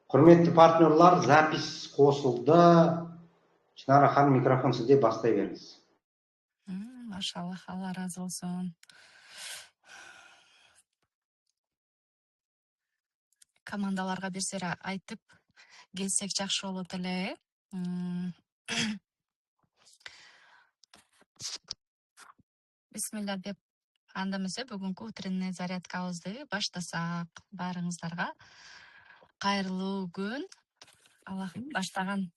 Құрметті партнерлар, запись қосылды. Шынар ханым, микрофон сізде, бастай беріңіз. Машаллах, Алла разы болсын. Командаларға берсер айтып келсек жақсы болот эле. Бисмилла деп андамыз бүгүнкү утренний зарядкабызды баштасак. Баарыңыздарга кайрылуу күн. Аллахым баштаган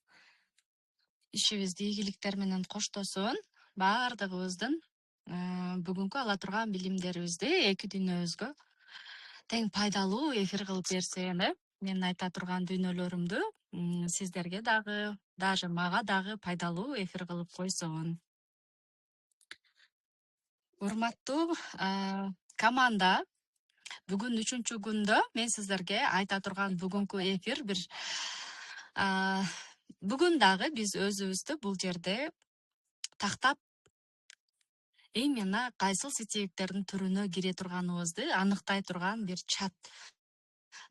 ишибизди ийгиликтер менен коштосун. Баардыгыбыздын бүгүнкү ала турган билимдерибизди эки дүйнөбүзгө тең пайдалуу эфир кылып берсен, мен айта турган дүйнөлөрүмдү сиздерге дагы, даже мага дагы пайдалуу эфир кылып койсун. Урматтуу команда, бүгүн 3-чү күндө мен сиздерге айта турган бүгүнкү эфир бир бүгүн дагы биз өзүбүздү бул жерде тактап именно кайсыл сетевиктердин түрүнө кире турганыбызды аныктай турган бир чат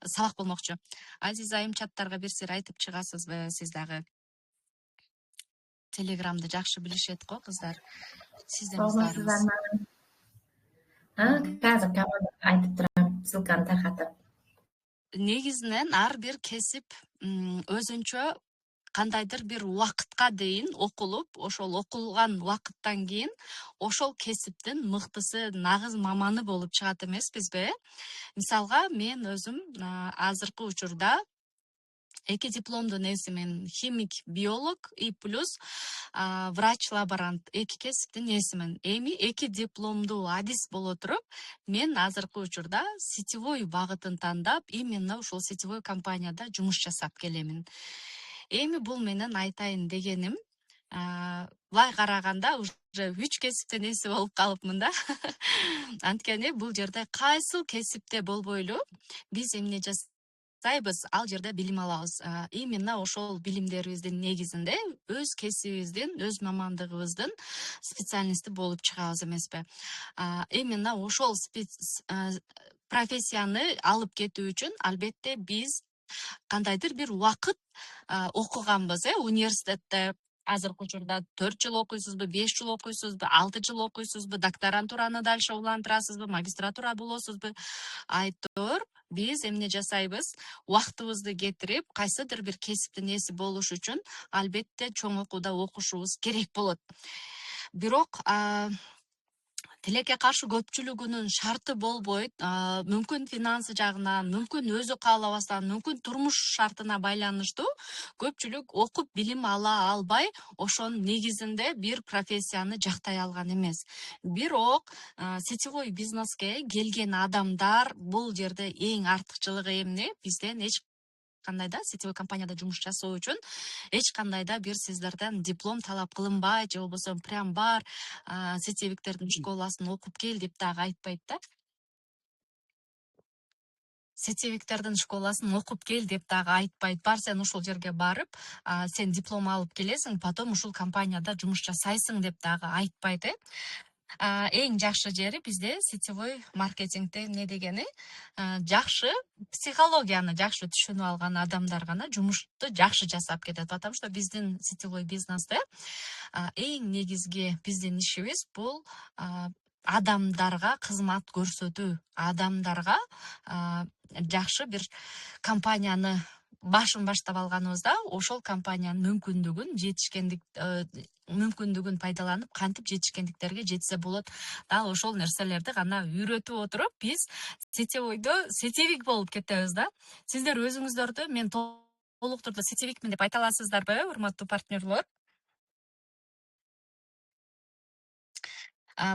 сабак болмокчу. Азиз айым, чаттарга берсер айтып чыгасызбы сиз дагы? Телеграмды жакшы билишет го кыздар. Сиздин Саламатсыздарбы? Қазір команда айтып турам, ссылканы таркатып. Негизинен ар бир кесип өзүнчө кандайдыр бир убакытка дейин окулуп, ошол окулган убакыттан кийин ошол кесиптин мыктысы, нагыз маманы болуп чыгат эмеспизби? Мисалга, мен өзүм азыркы учурда эки дипломдун ээсимин, химик, биолог и плюс врач-лаборант эки кесиптин ээсимин. Эми эки дипломдуу адис боло туруп, мен азыркы учурда сетевой багытын тандап, именно ушул сетевой компанияда жумуш жасап келемин. Эми бул менен айтайын дегеним, былай караганда уже 3 кесиптин ээси болуп калыпмын да. Анткени бул жерде кайсыл кесипте болбойлу биз эмне жасайбыз, ал жерде билим алабыз. Именно ошол билимдерибиздин негизинде өз кесибибиздин, өз мамандыгыбыздын специалисти болуп чыгабыз эмеспи? Именно ошол профессияны алып кетүү үчүн албетте биз кандайдыр бир убакыт окуганбыз, университетте. Азыркы учурда 4 жыл окуйсузбу, 5 жыл окуйсузбу, 6 жыл окуйсузбу, докторантураны дальше улантырасызбы, магистратура болосузбу? Айтор, биз эмне жасайбыз? Убактыбызды кетирип, кайсыдыр бир кесиптин ээси болуш үчүн албетте чоң окууда окушубуз керек болот. Бирок тилекке каршы көпчүлүгүнүн шарты болбойт. Мүмкүн финансы жагынан, мүмкүн өзү каалабастан, мүмкүн турмуш шартына байланыштуу көпчүлүк окуп билим ала албай, ошонун негизинде бир профессияны жактай алган эмес. Бирок сетевой бизнеске келген адамдар бул жерде эң артыкчылыгы эмне? Бизден эч кандайда сетевой компанияда жумуш жасоо үчүн эч кандайда бир сиздерден диплом талап кылынбай, же болбосо прям бар сетевиктердин школасын окуп кел деп дагы айтпайт да. Сетевиктердин школасын окуп кел деп дагы айтпайт. Бар, сен ушул жерге барып, сен диплом алып келесиң, потом ушул компанияда жумуш жасайсың деп дагы айтпайт. Эң жакшы жери бизде сетевой маркетингде эмне дегени, жакшы психологияны жакшы түшүнүп алган адамдар гана жумушту жакшы жасап кетет. Потому что биздин сетевой бизнесте эң негизги биздин ишибиз бул адамдарга кызмат көрсөтүү, адамдарга жакшы бир компанияны башын баштап алганыбызда ошол компаниянын мүмкүндүгүн пайдаланып, кантип жетишкендиктерге жетсе болот. Дал ошол нерселерди гана үйрөтүп отуруп, биз сетевойдо сетевик болуп кетебиз да. Сиздер өзүңүздөрдү мен толук турда сетевикмин деп айта аласыздарбы, урматтуу партнерлор?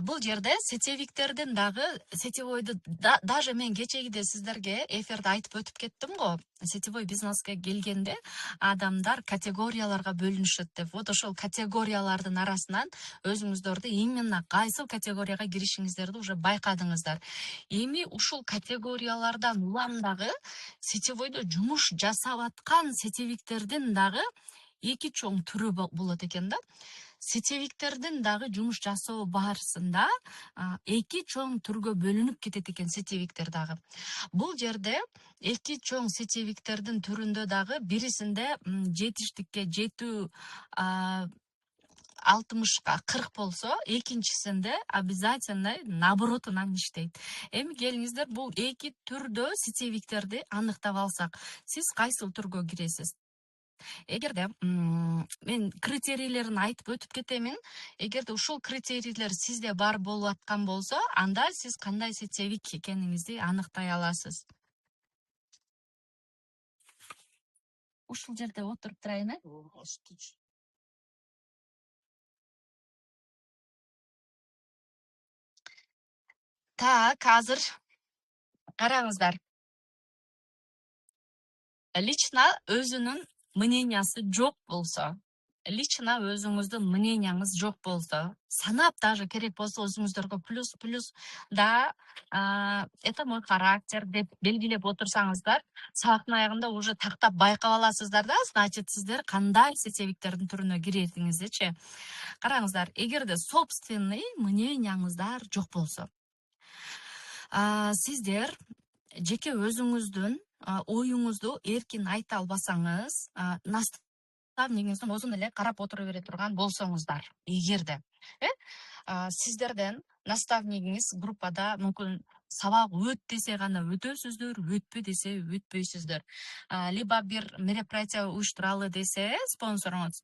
Бул жерде сетевиктердин дагы сетевойду даже мен кечегиде сиздерге эфирде айтып өтүп кеттим го. Сетевой бизнеске келгенде адамдар категорияларга бөлүнүшөт деп. Вот ошол категориялардын арасынан өзүңүздөрдү именно кайсыл категорияга киришиңиздерди уже байкадыңыздар. Эми ушул категориялардан улам дагы сетевойдо жумуш жасап аткан сетевиктердин дагы эки чоң түрү болот экен да. сетевиктердин дагы жумуш жасоо барысында эки чоң түргө бөлүнүп кетет экен сетевиктер дагы. Бул жерде эки чоң сетевиктердин түрүндө дагы бирисинде жетиштикке жетүү 60-40 болсо, экинчисинде обязательно наоборотунан иштейт. Эми келиңиздер, бул эки түрдө сетевиктерди аныктап алсак, сиз кайсыл түргө киресиз? Эгерде мен критерийлерин айтып өтүп кетемин. Эгерде ушул критерийлер сизде бар болуп аткан болсо, анда сиз кандай сетевик экениңизди аныктай аласыз. Ушул жерде отуруп турайын, э? Так, азыр караңыздар. Лично өзүнүн мнениясы жок болсо, лично өзүңүздүн мненияңыз жок болсо, санап даже керек болсо өзүңүздөргө плюс да это мой характер деп белгилеп отурсаңыздар, сабактын аягында уже тактап байкап аласыздар да, значит сиздер кандай сетевиктердин түрүнө киретиңиздичи. Караңыздар, эгерде собственный мненияңыздар жок болсо, сиздер жеке өзүңүздүн оюңузду эркин айта албасаңыз, наставнигиңиздин өзүн эле карап отура бере турган болсоңуздар, эгерде сиздерден наставнигиңиз группада мүмкүн сабак өт десе гана өтөсүздөр, өтпө десе өтпөйсүздөр. Либо бир мероприятие уюштуралы десе спонсоруңуз,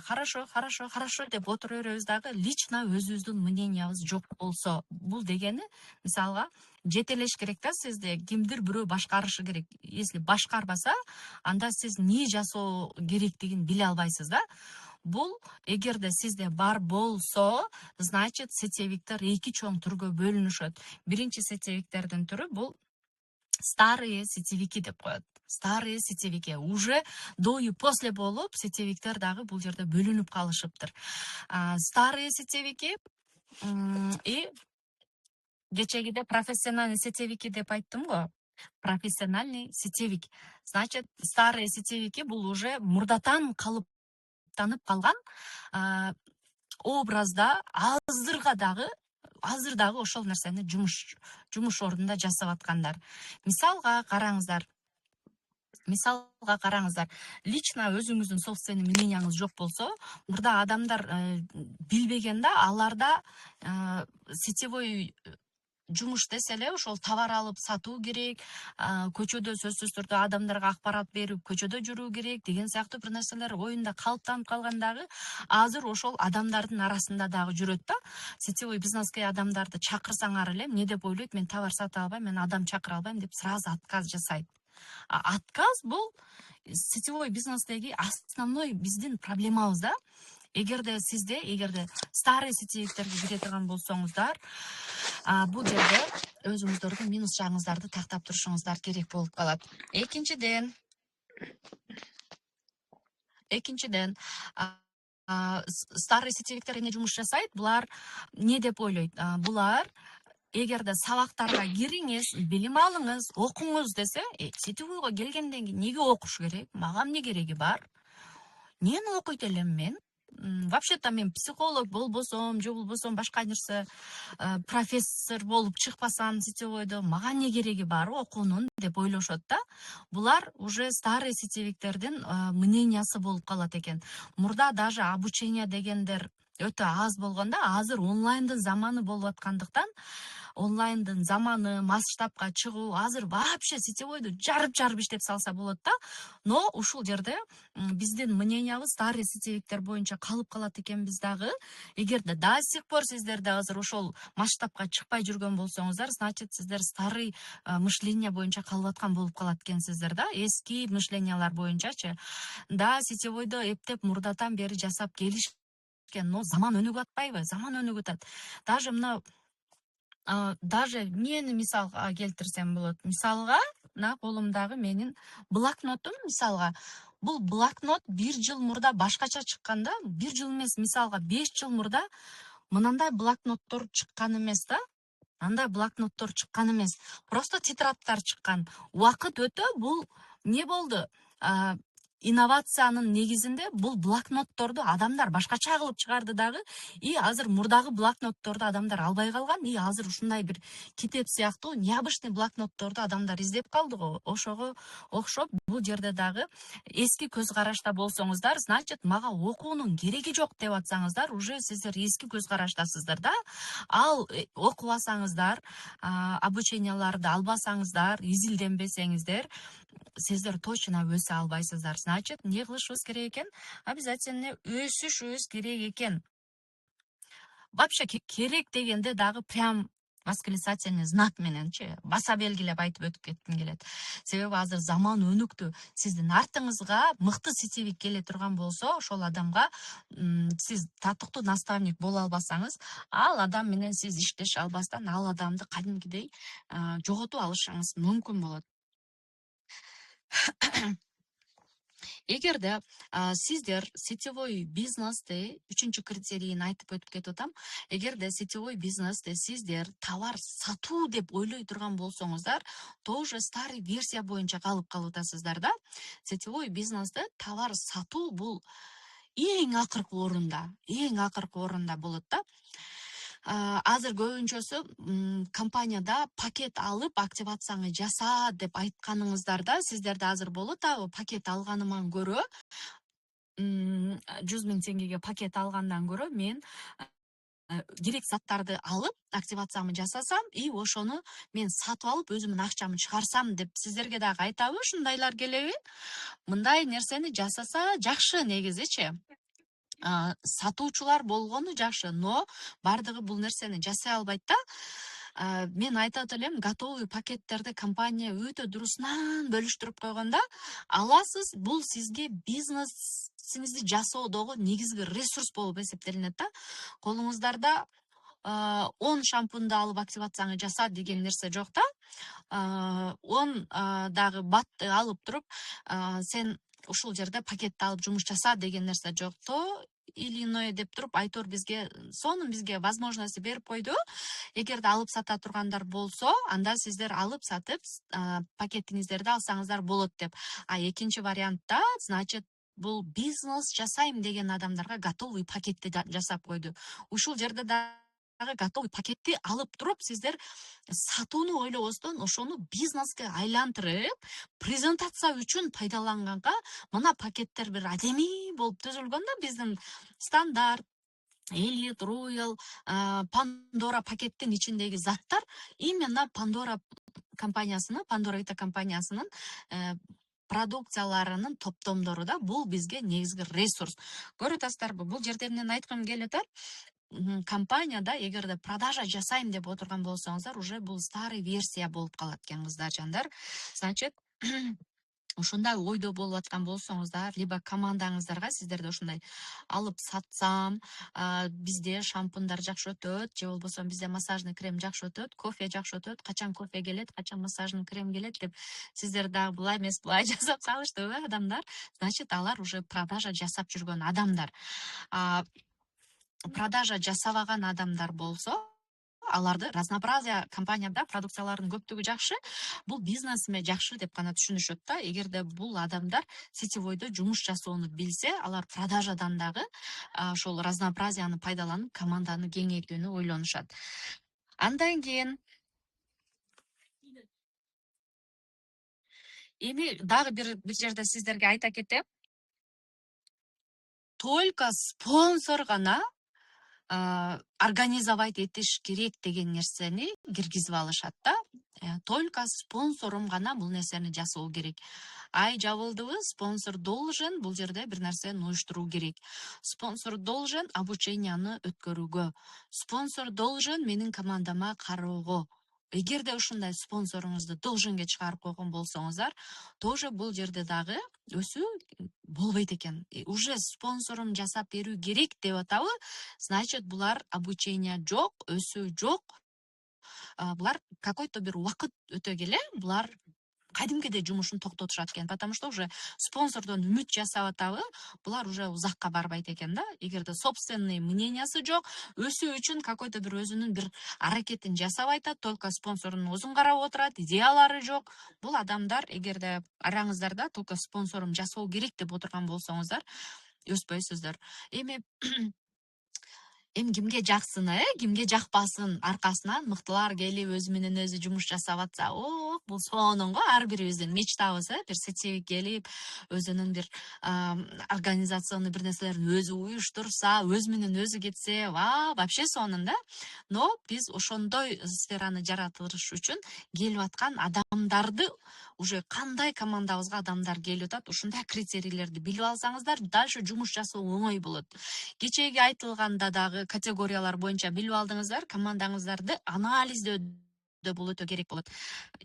хорошо деп отура беребиз дагы, лично өзүбүздүн мнениябыз жок болсо, бул дегени мисалга жетелеш керек да, сизди кимдир бирөө башкарышы керек. Если башкарбаса, анда сиз эмне жасоо керектигин биле албайсыз да. Бул эгерде сизде бар болсо, значит сетевиктер эки чоң түргө бөлүнүшөт. Биринчи сетевиктердин түрү бул старые сетевики деп коет. Старые сетевики уже до и после болуп, сетевиктер дагы бул жерде бөлүнүп калышыптыр. Старые сетевики и кечегиде профессиональный сетевики деп айттым го. Профессиональный сетевик. Значит, старые сетевики бул уже мурдатан калыптанып калган образда азыр дагы ошол нерсени жумуш ордунда жасап аткандар. Мисалга караңыздар, лично өзүңүздүн собственный мненияңыз жок болсо, мурда адамдар билбеген да, аларда сетевой жумуш десе эле ошол товар алып сатуу керек, көчөдө сөзсүз түрдө адамдарга акпарат берип, көчөдө жүрүү керек деген сыяктуу бир нерселер оюнда калыптанып калгандагы, азыр ошол адамдардын арасында дагы жүрөт да. Сетевой бизнеске адамдарды чакырсаңар эле эмне деп ойлойт, мен товар сата албайм, мен адам чакыра албайм деп сразу отказ жасайт. Отказ бул сетевой бизнестеги основной биздин проблемабыз да. Эгерде старый сетевиктерге кире турган болсоңуздар, бул жерде өзүңүздөрдүн минус жагыңыздарды тактап турушуңуздар керек болуп калат. Экинчиден, старый сетевиктер эмне жумуш жасайт? Булар эмне деп ойлойт? Булар эгерде сабактарга кириңиз, билим алыңыз, окуңуз десе, сетевойго келгенден кийин эмнеге окуш керек? Мага эмне кереги бар? Эмнени окуйт элем мен? Вообще-то мен психолог болбосом, же болбосом башка нерсе профессор болуп чыкпасам сетевойдо, мага эмне кереги бар окуунун деп ойлошот да. Булар уже старый сетевиктердин мнениясы болуп калат экен. Мурда даже обучение дегендер өтө аз болгондо, азыр онлайндын заманы болуп аткандыктан, онлайндын заманы, масштабка чыгуу, азыр вообще сетевойду жарып иштеп салса болот да. Но ушул жерде биздин мнениябыз старый сетевиктер боюнча калып калат экенбиз дагы. Эгерде до сих пор сиздерде азыр ошол масштабка чыкпай жүргөн болсоңуздар, значит сиздер старый мышление боюнча калып аткан болуп калат экенсиздер да. Эски мышлениялар боюнчачы. Да, сетевойдо эптеп мурдатан бери жасап келишкен, но заман өнүгүп атпайбы? Заман өнүгүп атат. Даже мына даже мени мисалга келтирсем болот. Мисалга, мына колумдагы менин блокнотум, мисалга, бул блокнот 1 жыл мурда башкача чыкканда, 1 жыл эмес, мисалга 5 жыл мурда мынандай блокноттор чыккан эмес да. Андай блокноттор чыккан эмес. Просто тетрадтар чыккан. Убакыт өтө бул эмне болду? инновациянын негизинде бул блокнотторду адамдар башкача кылып чыгарды дагы, и азыр мурдагы блокнотторду адамдар албай калган, и азыр ушундай бир китеп сыяктуу необычный блокнотторду адамдар издеп калды го. Ошого окшоп бул жерде дагы эски көз карашта болсоңуздар, значит, мага окуунун кереги жок деп атсаңыздар, уже сиздер эски көз караштасыздар да. Ал окубасаңыздар, обученияларды албасаңыздар, изилденбесеңиздер, сиздер точно өсө албайсыздар. Значит, эмне кылышыбыз керек экен? Обязательно өсүшүбүз керек экен. Вообще керек дегенде дагы прям восклицательный знак мененчи баса белгилеп айтып өтүп кетким келет. Себеби азыр заман өнүктү. Сиздин артыңызга мыкты сетевик келе турган болсо, ошол адамга сиз татыктуу наставник боло албасаңыз, ал адам менен сиз иштеше албастан, ал адамды кадимкидей жоготуп алышыңыз мүмкүн болот. Эгерде сиздер сетевой бизнесте, үчүнчү критерийин айтып өтүп кетип атам. Эгерде сетевой бизнесте сиздер товар сатуу деп ойлой турган болсоңуздар, тоже старый версия боюнча калып атасыздар да. Сетевой бизнесте товар сатуу бул эң акыркы орунда болот да. Азыр көбүнчөсү компанияда пакет алып активацияны жаса деп айтканыңыздарда, сиздерде азыр болот, пакет алганыман көрө 100 000 теңгеге пакет алгандан көрө мен керек заттарды алып активациямы жасасам, и ошону мен сатып алып өзүмдүн акчамы чыгарсам деп сиздерге дагы айтабы, ушундайлар келеби? Мындай нерсени жасаса жакшы негизичи. Сатуучулар болгону жакшы, но бардыгы бул нерсени жасай албайт да. Мен айтат элем, готовый пакеттерди компания өтө дурусунан бөлүштүрүп койгондо, аласыз, бул сизге бизнесиңизди жасоодогу негизги ресурс болуп эсептелинет да. Колуңуздарда 10 шампунду алып активацияны жаса деген нерсе жок да. 10 дагы батты алып туруп, сен ушул жерде пакетти алып жумуш жаса деген нерсе жок. Или иное деп туруп айтор бизге возможность берип койду. Эгерде алып сата тургандар болсо, анда сиздер алып сатып пакетиңиздерди алсаңыздар болот деп. Экинчи вариантта, значит, бул бизнес жасайм деген адамдарга готовый пакетти жасап койду. Ушул жерде дагы готовый пакетти алып туруп, сиздер сатууну ойлобостон ошону бизнеске айлантырып, презентация үчүн пайдаланганга, мына пакеттер бир адемий болуп түзүлгөн да, биздин стандарт, Elite, Royal, Pandora пакеттин ичиндеги заттар именно Pandora Vita компаниясынын продукцияларынын топтомдору да. Бул бизге негизги ресурс. Көрүп атасыздарбы? Бул жерде эмнени айткым келет? Компанияда эгерде продажа жасайм деп отурган болсоңуздар, уже бул старый версия болуп калат экен, кыздар-жандар. Значит, ушундай ойдо болуп аткан болсоңуздар, либо командаңыздарга сиздерде ушундай алып сатсам, бизде шампундар жакшы өтөт, же болбосо бизде массажный крем жакшы өтөт, кофе жакшы өтөт, качан кофе келет, качан массажный крем келет деп сиздер дагы булай эмес булай жасап салыштыбы адамдар. Значит, алар уже продажа жасап жүргөн адамдар. Продажа жасабаган адамдар болсо, аларды разнообразие компанияда продукциялардын көптүгү жакшы, бул бизнесиме жакшы деп гана түшүнүшөт да. Эгерде бул адамдар сетевойдо жумуш жасоону билсе, алар продажадан дагы ошол разнообразияны пайдаланып, команданы кеңейтүүнү ойлонушат. Андан кийин эми дагы бир жерде сиздерге айта кетем. Только спонсор гана организовать этиш керек деген нерсени киргизип алышат да. Только спонсорум гана бул нерсени жасоо керек. Ай жабылдыбы, спонсор должен бул жерде бир нерсени уюштуруу керек. Спонсор должен обученияны өткөрүүгө. Спонсор должен менин командама кароого. Эгерде ушундай спонсоруңузду долженге чыгарып койгон болсоңуздар, тоже бул жерде дагы өсүү болбойт экен. Уже спонсорум жасап берүү керек деп атабы, значит, булар обучение жок, өсүү жок. Булар какой-то бир убакыт өтө келе, булар кадимкиде жумушун токтотушат экен, потому что уже спонсордон үмүт жасап атабы, булар уже узакка барбайт экен да. Эгерде собственный мнениясы жок, өсүү үчүн какой-то бир өзүнүн бир аракетин жасап айтат, только спонсорунун өзүн карап отурат, идеялары жок. Бул адамдар эгерде араңыздарда только спонсорум жасоо керек деп отурган болсоңуздар, өспөйсүздөр. Эми кимге жаксын, кимге жакпасын, аркасынан мыктылар келип өзү менен өзү жумуш жасап атса, бул сонун го, ар бирибиздин мечтабыз, бир сетевик келип, өзүнүн бир организационный бир нерселерин өзү уюштурса, өзү менен өзү кетсе, вообще сонун да. Но биз ошондой сфераны жаратылыш үчүн келип аткан адамдарды, уже кандай командабызга адамдар келип атат, ушундай критерийлерди билип алсаңыздар, дальше жумуш жасоо оңой болот. Кечеги айтылганда дагы категориялар боюнча билип алдыңыздар, командаңыздарды анализдөө бул өтө керек болот.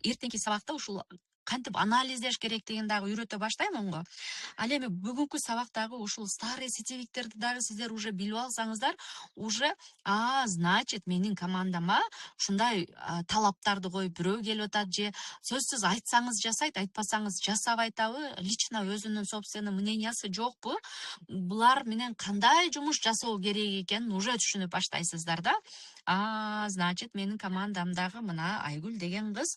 Эртеңки сабакта ушул кантип анализдеш керектигин дагы үйрөтө баштаймын го. Ал эми бүгүнкү сабактагы ушул старый сетевиктерди дагы сиздер уже билип алсаңыздар, уже значит менин командама ушундай талаптарды коюп бирөө келип атат, же сөзсүз айтсаңыз жасайт, айтпасаңыз жасап айтабы, лично өзүнүн собственный мнениясы жокпу, булар менен кандай жумуш жасоо керек экенин уже түшүнүп баштайсыздар да. Значит менин командамдагы мына Айгүл деген кыз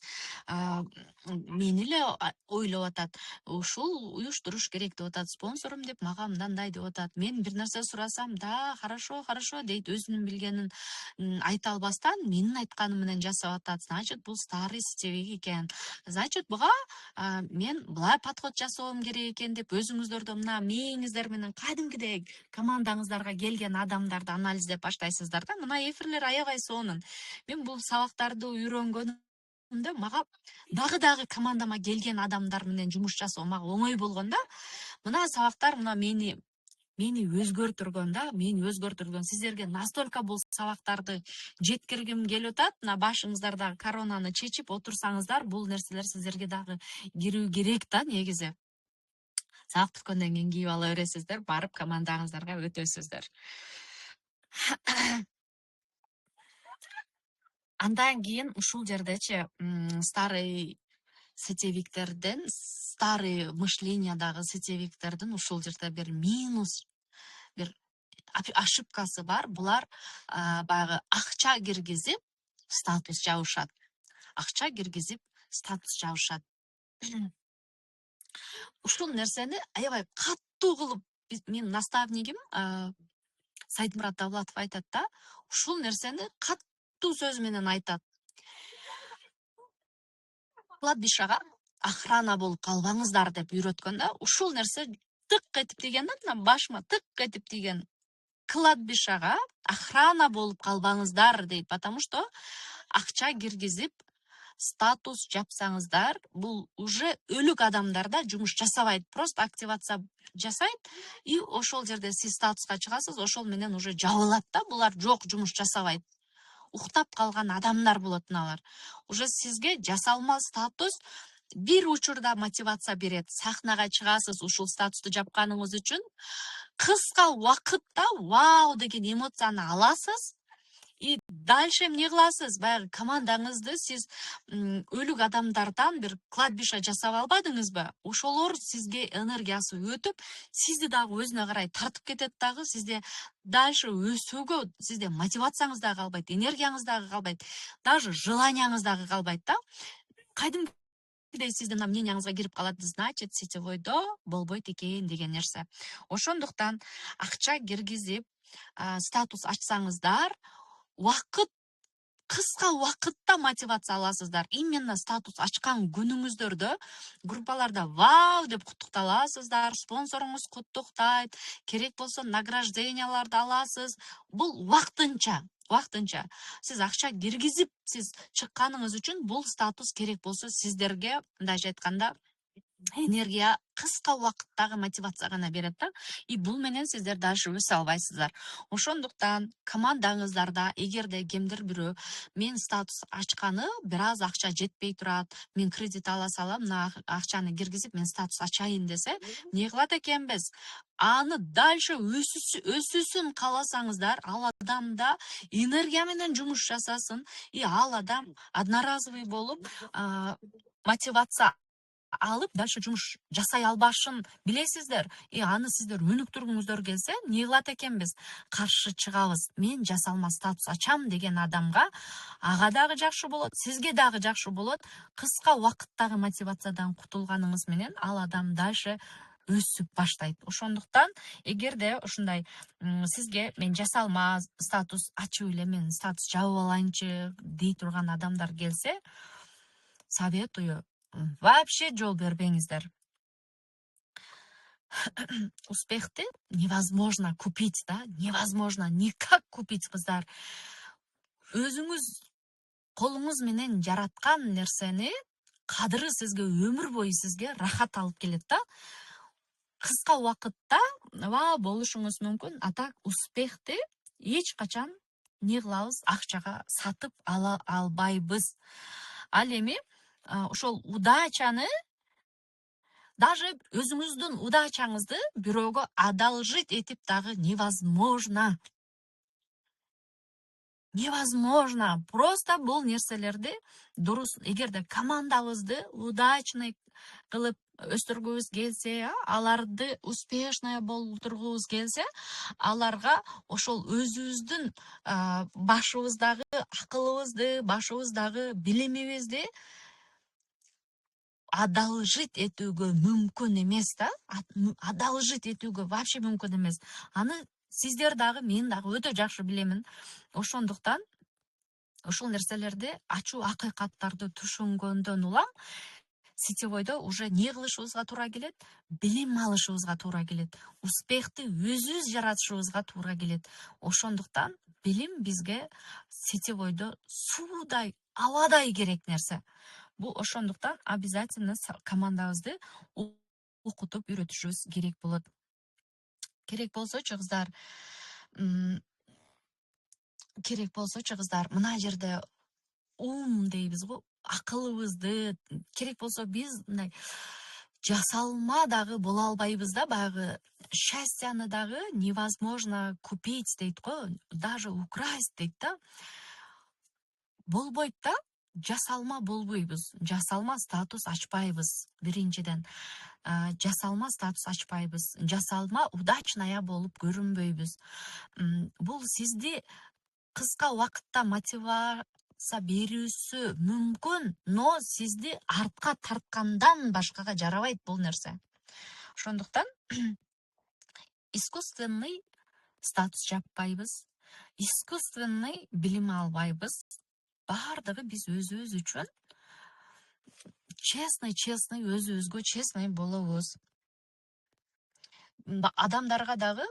мени эле ойлоп атат. Ушул уюштуруш керек деп атат, спонсорум деп мага мындай деп атат. Мен бир нерсе сурасам, да, хорошо дейт, өзүнүн билгенин айта албастан менин айтканым менен жасап атат. Значит, бул старый сетевик экен. Значит, буга мен былай подход жасоом керек экен деп өзүңүздөрдө мына мээңиздер менен кадимкидей командаңыздарга келген адамдарды анализдеп баштайсыздар да. Мына эфирлер аябай сонун. Мен бул сабактарды үйрөнгөнүмдө мага дагы командама келген адамдар менен жумуш жасоо мага оңой болгон да. Мына сабактар мени өзгөртүргөн да, сиздерге настолько бул сабактарды жеткиргим келип атат. Мына башыңыздардагы коронаны чечип отурсаңыздар, бул нерселер сиздерге дагы кирүү керек да негизи. Сабак бүткөндөн кийин кийип ала бересиздер, барып командаңыздарга өтөсүздөр. Андан кийин ушул жердечи старый сетевиктерден, старый мышлениядагы сетевиктердин ушул жерде бир минус, бир ошибкасы бар. Булар баягы акча киргизип статус жабышат. Ушул нерсени аябай каттуу кылып менин наставнигим Сайдмурат Давлатов айтат да, ушул нерсени каттуу сөз менен айтат. Кладбишага охрана болуп калбаңыздар деп үйрөткөн да. Ушул нерсе тык этип тийген да, мына башыма тык этип тийген. Кладбишага охрана болуп калбаңыздар дейт, потому что акча киргизип статус жапсаңыздар, бул уже өлүк адамдарда жумуш жасабайт, просто активация жасайт, и ошол жерде сиз статуска чыгасыз, ошол менен уже жабылат да, булар жок, жумуш жасабайт. Уктап калган адамдар болот мыналар. Уже сизге жасалма статус бир учурда мотивация берет. Сахнага чыгасыз ушул статусту жапканыңыз үчүн, кыска убакытта вау деген эмоцияны аласыз. И дальше эмне кыласыз? Баягы командаңызды сиз өлүк адамдардан бир кладбиша жасап албадыңызбы? Ошолор сизге энергиясы өтүп, сизди дагы өзүнө карай тартып кетет дагы, сизде дальше өсүүгө, сизде мотивацияңыз дагы калбайт, энергияңыз дагы калбайт, даже желанияңыз дагы калбайт да. Кадимкидей сиздин мненияңызга кирип калат, значит, сетевойдо болбойт экен деген нерсе. Ошондуктан акча киргизип, статус ачсаңыздар, кыска убакытта мотивация аласыздар. Именно статус ачкан күнүңүздөрдө группаларда вау деп куттукталасыздар, спонсоруңуз куттуктайт, керек болсо награжденияларды аласыз. Бул вактынча. Сиз акча киргизип, сиз чыкканыңыз үчүн бул статус керек болсо сиздерге, мындайча айтканда, энергия кыска убакыттагы мотивация гана берет да. И бул менен сиздер дальше өсө албайсыздар. Ошондуктан командаңыздарда эгерде кимдир бирөө мен статус ачканы бир аз акча жетпей турат, мен кредит ала салам, мына акчаны киргизип мен статус ачайын десе, эмне кылат экенбиз? Аны дальше өсүсүн кааласаңыздар, ал адамда энергия менен жумуш жасасын, и ал адам одноразовый болуп мотивация алып дальше жумуш жасай албашын билесиздер. Аны сиздер өнүктүргүңүздөр келсе, не кылат экенбиз? Каршы чыгабыз. Мен жасалма статус ачам деген адамга ага дагы жакшы болот, сизге дагы жакшы болот. Кыска убакыттагы мотивациядан кутулганыңыз менен ал адам дальше өсүп баштайт. Ошондуктан эгерде ушундай сизге мен жасалма статус ачып эле мен статус жабып алайынчы дей турган адамдар келсе, советую вообще жол бербеңиздер. Успехти невозможно купить, да? Невозможно никак купить, кыздар. Өзүңүз колуңуз менен жараткан нерсени кадыры сизге өмүр бою сизге рахат алып келет да. Кыска убакытта болушуңуз мүмкүн. А так успехти эч качан не кылабыз? Акчага сатып албайбыз. Ал эми ошол удачаны даже өзүңүздүн удачаңызды бирөөгө одолжить этип дагы невозможно. Невозможно. Просто бул нерселерди дурус, эгерде командабызды удачный кылып өстүргүбүз келсе, аларды успешный болтургубуз келсе, аларга ошол өзүбүздүн башыбыздагы акылыбызды, башыбыздагы билимибизди одолжить этүүгө мүмкүн эмес да. Одолжить этүүгө вообще мүмкүн эмес. Аны сиздер дагы, мен дагы өтө жакшы билемин. Ошондуктан ушул нерселерди ачуу акыйкаттарды түшүнгөндөн улам сетевойдо уже не кылышыбызга туура келет? Билим алышыбызга туура келет. Успехти өзүбүз жаратышыбызга туура келет. Ошондуктан билим бизге сетевойдо суудай, абадай керек нерсе. Бул ошондуктан обязательно командабызды окутуп үйрөтүшүбүз керек болот. Керек болсочу кыздар, мына жерде дейбиз го, акылыбызды, керек болсо биз мындай жасалма дагы боло албайбыз да, баягы счастьяны дагы невозможно купить дейт го, даже украсть дейт да. Болбойт да, жасалма болбойбуз. Жасалма статус ачпайбыз. Биринчиден, жасалма статус ачпайбыз. Жасалма удачная болуп көрүнбөйбүз. Бул сизди кыска убакытта мотивация берүүсү мүмкүн, но сизди артка тарткандан башкага жарабайт бул нерсе. Ошондуктан искусственный статус жаппайбыз, искусственный билим албайбыз. Бардыгы биз өзүбүз үчүн честный өзүбүзгө честный болобуз. Адамдарга дагы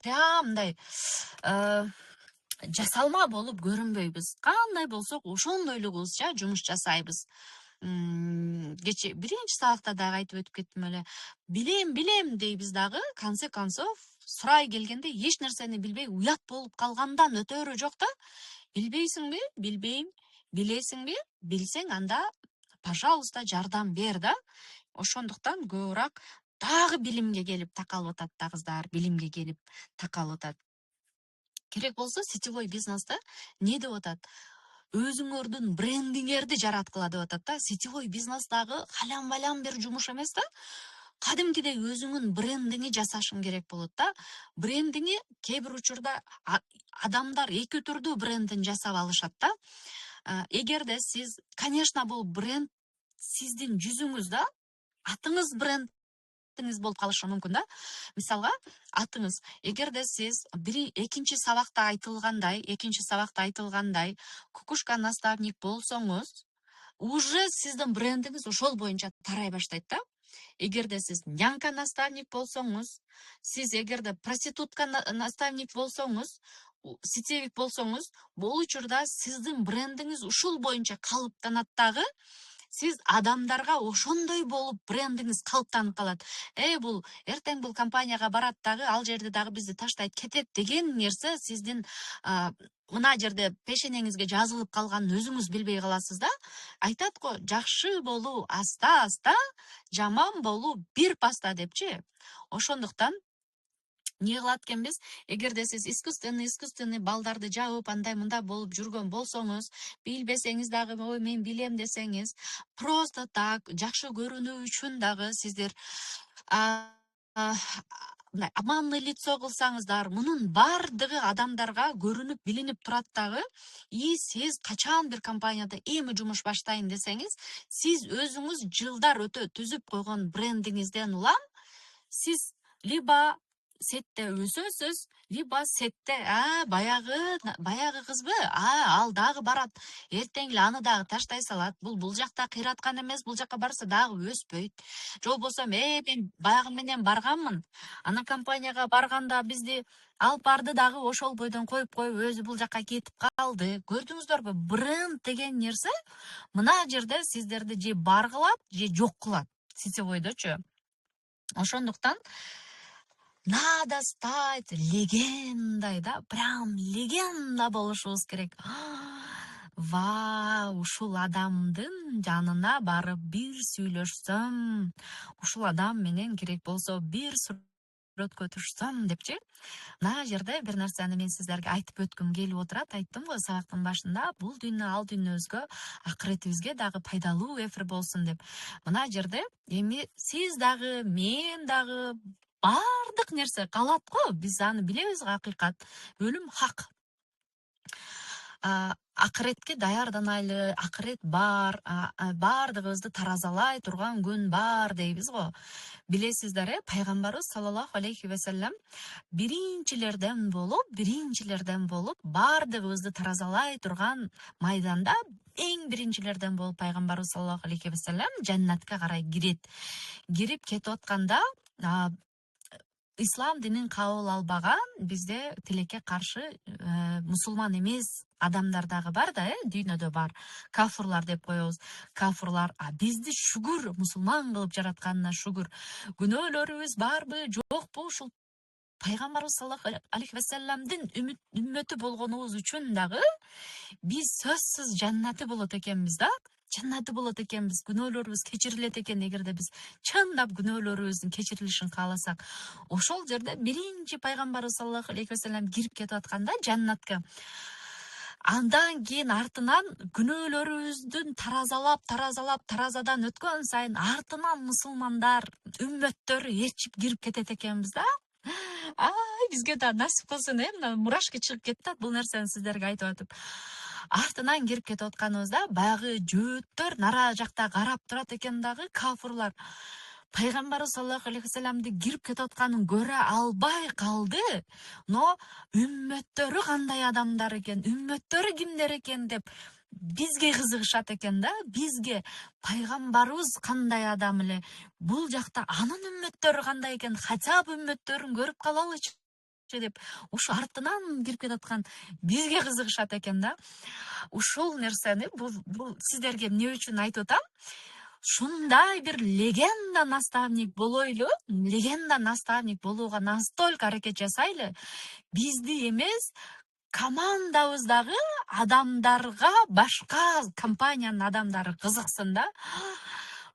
прям мындай жасалма болуп көрүнбөйбүз. Кандай болсок ошондой эле кылыбызча жумуш жасайбыз. Кече биринчи сабакта дагы айтып өтүп кеттим эле. Билем дейбиз дагы, конце концов сурай келгенде эч нерсени билбей уят болуп калгандан өтөрү жок да. Билбейсиңби? Билбейм. Билесиңби? Билсең, анда пожалуйста жардам бер да. Ошондуктан көбүрөөк дагы билимге келип такалып атат да кыздар, билимге келип такалып атат. Керек болсо сетевой бизнесте не деп атат? Өзүңөрдүн брендиңерди жараткыла деп атат да. Сетевой бизнес дагы халям-балям бир жумуш эмес да. Кадимкидей өзүңүн брендиңи жасашың керек болот да. Брендиңи кээ бир учурда адамдар эки түрдүү брендин жасап алышат да. Эгерде сиз, конечно, бул бренд сиздин жүзүңүз да, атыңыз брендиңиз болуп калышы мүмкүн да. Мисалга, атыңыз, эгерде сиз экинчи сабакта айтылгандай, кукушка наставник болсоңуз, уже сиздин брендиңиз ошол боюнча тарай баштайт да. Эгерде сиз нянка наставник болсоңуз, сиз эгерде проститутка наставник болсоңуз, сетевик болсоңуз, бул учурда сиздин брендиңиз ушул боюнча калыптанат дагы, сиз адамдарга ошондой болуп брендиңиз калыптанып калат. Бул эртең бул компанияга барат дагы, ал жерде дагы бизди таштайт кетет деген нерсе сиздин мына жерде пешенеңизге жазылып калганын өзүңүз билбей каласыз да. Айтат го, жакшы болуу аста-аста, жаман болуу бир паста депчи. Ошондуктан Не кылат экенбиз? Эгерде сиз искусственный балдарды жабып андай мындай болуп жүргөн болсоңуз, билбесеңиз дагы, ой мен билем десеңиз, просто так жакшы көрүнүү үчүн дагы сиздер мындай обманный лицо кылсаңыздар, мунун бардыгы адамдарга көрүнүп, билинип турат дагы. И сиз качан бир компанияда эми жумуш баштайын десеңиз, сиз өзүңүз жылдар өтө түзүп койгон брендиңизден улам сиз либо сетте өсөсүз, либо сетте баягы кызбы? Ал дагы барат. Эртең эле аны дагы таштай салат. Бул жакта кыйраткан эмес, бул жакка барса дагы өспөйт. Жол болсо мен баягы менен барганмын. Ана компанияга барганда бизди алып барды дагы ошол бойдон коюп өзү бул жакка кетип калды. Көрдүңүздөрбү? Бренд деген нерсе мына жерде сиздерди же бар кылат, же жок кылат. Сетевойдочу. Ошондуктан надо стать легендой, да, прям легенда болушубуз керек. Ушул адамдын жанына барып бир сүйлөшсөм, ушул адам менен керек болсо бир сүрөткө түшсөм депчи. Мына жерде бир нерсени мен сиздерге айтып өткүм келип отурат. Айттым го сабактын башында, бул дүйнө ал дүйнөбүзгө, акыретибизге дагы пайдалуу эфир болсун деп. Мына жерде эми сиз дагы, мен дагы бардык нерсе калат го, биз аны билебиз го, акыйкат. Өлүм хак. Акыретке даярданайлы, акырет бар, бардыгыбызды таразалай турган күн бар дейбиз го. Билесиздер, пайгамбарыбыз саллаллаху алейхи ва саллям биринчилерден болуп, бардыгыбызды таразалай турган майданда эң биринчилерден болуп пайгамбарыбыз саллаллаху алейхи ва саллям жаннатка карай кирет. Кирип кетип атканда ислам динин кабыл албаган, бизде тилекке каршы мусулман эмес адамдар дагы бар да, дүйнөдө бар. Кафырлар деп коебуз. Кафырлар, бизди шүгүр, мусулман кылып жаратканына шүгүр. Күнөөлөрүбүз барбы, жокпу, ушул пайгамбарыбыз саллаллаху алейхи ва салламдын үммөтү болгонубуз үчүн дагы биз сөзсүз жаннаты болот экенбиз да. Жаннаты болот экенбиз, күнөөлөрүбүз кечирилет экен, эгерде биз чындап күнөөлөрүбүздүн кечирилишин кааласак. Ошол жерде биринчи пайгамбарыбыз саллаллаху алейхи ва саллям кирип кетип атканда жаннатка. Андан кийин артынан күнөөлөрүбүздүн таразадан өткөн сайын артынан мусулмандар, үммөттөр ээрчип кирип кетет экенбиз да. Бизге да насип кылсын, мына мурашка чыгып кетти бул нерсени сиздерге айтып атып. Артынан кирип кетип атканыбызда баягы жөөттөр нара жакта карап турат экен дагы, кафырлар. Пайгамбарыбыз саллаллаху алейхи ва саллямды кирип кетип атканын көрө албай калды. Но үммөттөрү кандай адамдар экен, үммөттөрү кимдер экен деп бизге кызыгышат экен да. Бизге пайгамбарыбыз кандай адам эле, бул жакта анын үммөттөрү кандай экен, хотя бы үммөттөрүн көрүп калалычы деп ушу артынан кирип кетип аткан бизге кызыгышат экен да. Ушул нерсени бул сиздерге эмне үчүн айтып атам? Шундай бир легенда наставник болойлу, легенда наставник болууга настолько аракет жасайлы, бизди эмес, командабыздагы адамдарга башка компаниянын адамдары кызыксын да.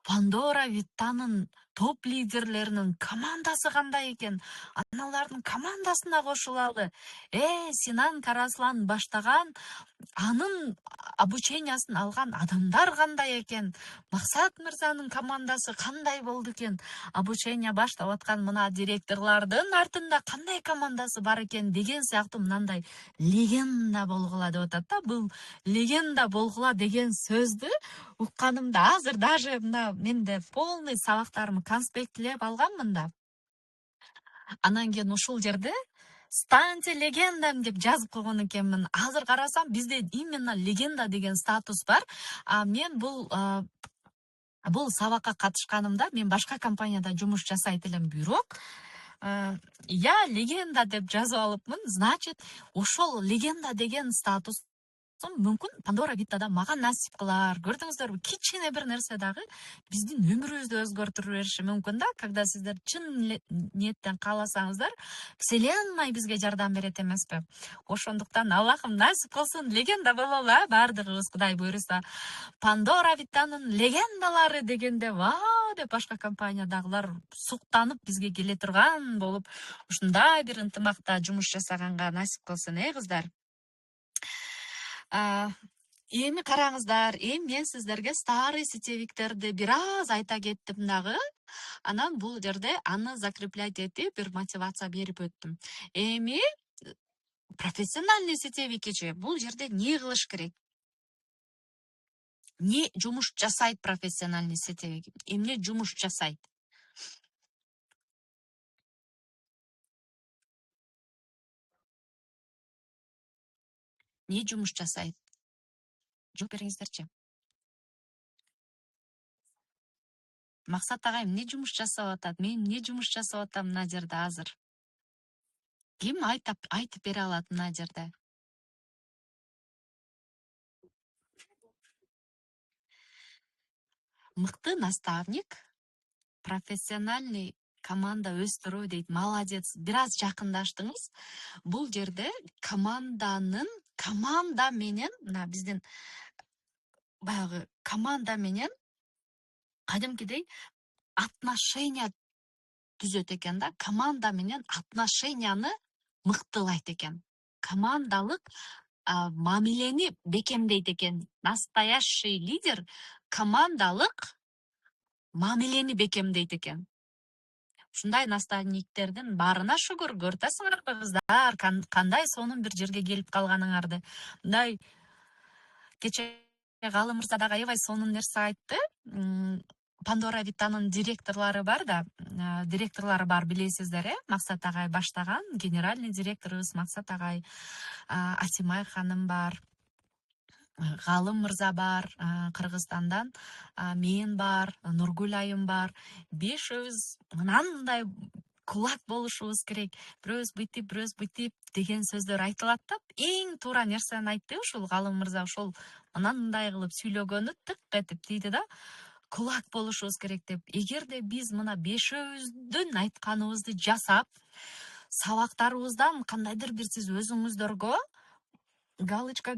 Пандора Виттанын топ лидерлеринин командасы кандай экен? Аналардын командасына кошулалы. Синан Караслан баштаган анын обучениясын алган адамдар кандай экен? Максат мырзанын командасы кандай болду экен? Обучение баштап аткан мына директорлордун артында кандай командасы бар экен деген сыяктуу мындай легенда болгула деп атат да. Бул легенда болгула деген сөздү укканымда азыр даже мына менде полный сабактарымды конспектлеп алганмын да. Анан кийин ушул жерде станьте легендам деп жазып койгон экенмин. Азыр карасам бизде именно легенда деген статус бар. Мен бул сабакка катышканымда мен башка компанияда жумуш жасайт элем бирок, я легенда деп жазып алыпмын. Значит, ошол легенда деген статус мүмкүн Пандора Виттада мага насип кылар. Көрдүңүздөрбү, кичине бир нерсе дагы биздин өмүрүбүздү өзгөртүп бериши мүмкүн да. Когда сиздер чын ниеттен кааласаңыздар, Вселенная бизге жардам берет эмеспи? Ошондуктан Аллахым насип кылсын, легенда бололу, бардыгыбыз Кудай буйруса. Пандора Виттанын легендалары дегенде, деп башка компаниядагылар суктанып бизге келе турган болуп, ушундай бир ынтымакта жумуш жасаганга насип кылсын, кыздар. Эми караңыздар, мен сиздерге старый сетевиктерди бир аз айта кеттим дагы. Анан бул жерде аны закреплять этип бир мотивация берип өттүм. Эми профессиональный сетевикичи бул жерде эмне кылыш керек? Не жумуш жасайт профессиональный сетевик? Эмне жумуш жасайт? Не жумуш жасайт? Жооп бериңиздерчи. Максат агай эмне жумуш жасап атат? Мен эмне жумуш жасап атам мына жерде азыр? Ким айтып бере алат мына жерде? Мыкты наставник, профессиональный команда өстүрүү дейт. Молодец. Бир аз жакындаштыңыз. Бул жерде команда менен, мына биздин баягы команда менен кадимкидей отношения түзөт экен да. Команда менен отношенияны мыктылайт экен. Командалык мамилени бекемдейт экен. Настоящий лидер командалык мамилени бекемдейт экен. Ушундай наставниктердин баарына шүгүр. Көрүп кыздар, кандай сонун бир жерге келип калганыңарды. Мындай кече Галы мырза дагы аябай сонун нерсе айтты. Пандора Витанын директорлары бар да, директорлары бар билесиздер, Максат агай баштаган, генеральный директорубуз Максат агай, Асимай ханым бар, Галым мырза бар, Кыргызстандан, мен бар, Нургүл айым бар. Бешөөбүз мынандай кулак болушубуз керек. Бирөөбүз бүйтүп деген сөздөр айтылат да. Эң туура нерсени айтты ушул Галым мырза, ошол мындай кылып сүйлөгөнү тык этип тийди да. Кулак болушубуз керек деп. Эгерде биз мына бешөөбүздүн айтканыбызды жасап, сабактарыбыздан кандайдыр бир сиз өзүңүздөргө галочка,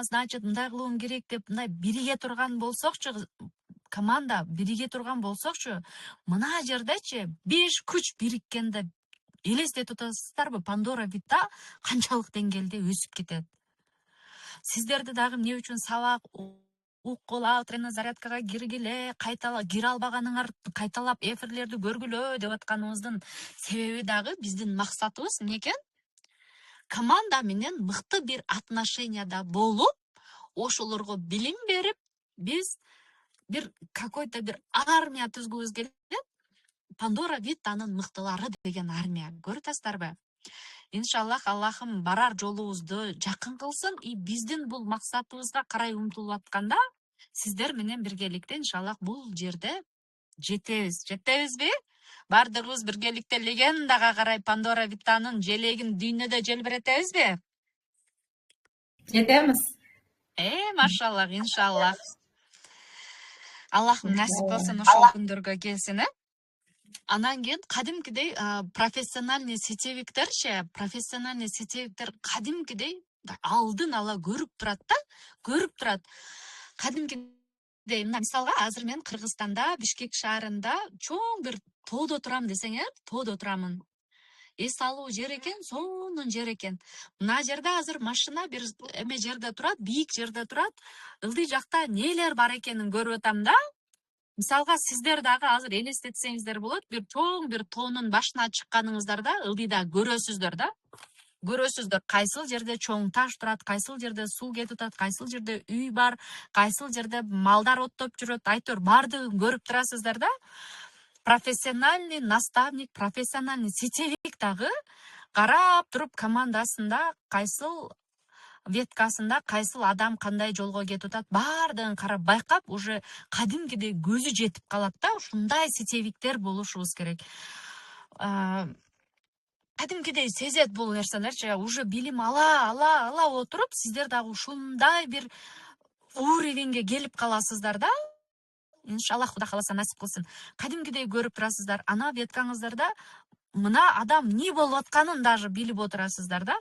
значит, мындай кылуум керек деп мындай бириге турган болсокчу, команда бириге турган болсокчу, мына жердечи 5 күч бириккенде элестетип атасыздарбы, Пандора Вита канчалык деңгээлде өсүп кетет. Сиздерди дагы эмне үчүн сабак уккула, тренер зарядкага киргиле, кире албаганыңар кайталап эфирлерди көргүлө деп атканыбыздын себеби дагы биздин максатыбыз эмне экен? Команда менен мыкты бир отношенияда болуп, ошолорго билим берип, биз бир какой-то бир армия түзгүбүз келет. Пандора Витанын мыктылары деген армия. Көрүп Иншаллах, Аллахым барар жолубузду жакын кылсын, и биздин бул максатыбызга карай умтулуп атканда, сиздер менен биргеликте иншаллах бул жерде жетебиз. Жетебизби? Бардыгыбыз биргеликте легендага карай Пандора Витанын желегин дүйнөдө желбиретебизби? Жетемиз. Машаллах, иншаллах. Аллахым насип кылсын ошол күндөргө келсин, Анан кийин кадимкидей профессиональный сетевиктерчи, кадимкидей алдын ала көрүп турат. Кадимкидей, мисалга азыр мен Кыргызстанда, Бишкек шаарында чоң бир тоодо турам десең, тоодо турамын. Эс алуу жер экен, сонун жер экен. Мына жерде азыр машина бир эме жерде турат, бийик жерде турат. Ылдый жакта нелер бар экенин көрүп атам да. Мисалга сиздер дагы азыр элестетсеңиздер болот, бир чоң бир тоонун башына чыкканыңыздарда ылдыйда көрөсүздөр да. Көрөсүздөр кайсыл жерде чоң таш турат, кайсыл жерде суу кетип атат, кайсыл жерде үй бар, кайсыл жерде малдар оттоп жүрөт, айтор бардыгын көрүп турасыздар да. Профессиональный наставник, профессиональный сетевик дагы карап туруп командасында кайсыл веткасында кайсыл адам кандай жолго кетип атат, бардыгын карап байкап, уже кадимкидей көзү жетип калат да. Ушундай сетевиктер болушубуз керек. Кадимкидей сезет бул нерселерчи, уже билим ала отуруп, сиздер дагы ушундай бир уровеньге келип каласыздар да. Иншаллах, Кудай кааласа насип кылсын. Кадимкидей көрүп турасыздар, ана веткаңыздарда мына адам эмне болуп атканын даже билип отурасыздар да.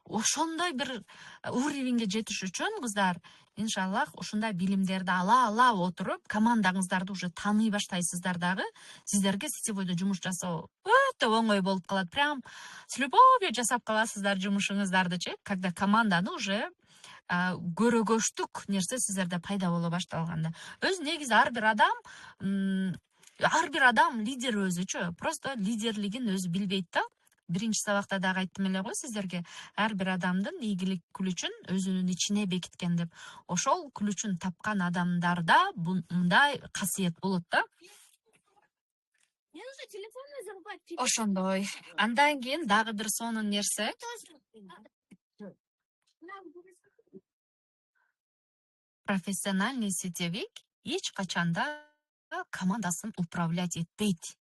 Ошондой бир уровеньге жетиш үчүн кыздар, иншаллах ушундай билимдерди ала отуруп, командаңыздарды уже тааный баштайсыздар дагы. Сиздерге сетевойдо жумуш жасоо өтө оңой болуп калат. Прям с любовью жасап каласыздар жумушуңуздардычы, когда команданы уже көрөгөштүк нерсе сиздерде пайда боло башталганда. Өз негизи ар бир адам лидер өзүчү, просто лидерлигин өзү билбейт да. Биринчи сабакта дагы айттым эле го сиздерге, ар бир адамдын ийгилик күлүчүн өзүнүн ичине бекиткен деп. Ошол күлүчүн тапкан адамдарда мындай касиет болот да. Ошондой. Андан кийин дагы бир сонун нерсе. Профессиональный сетевик эч качанда командасын управлять этпейт.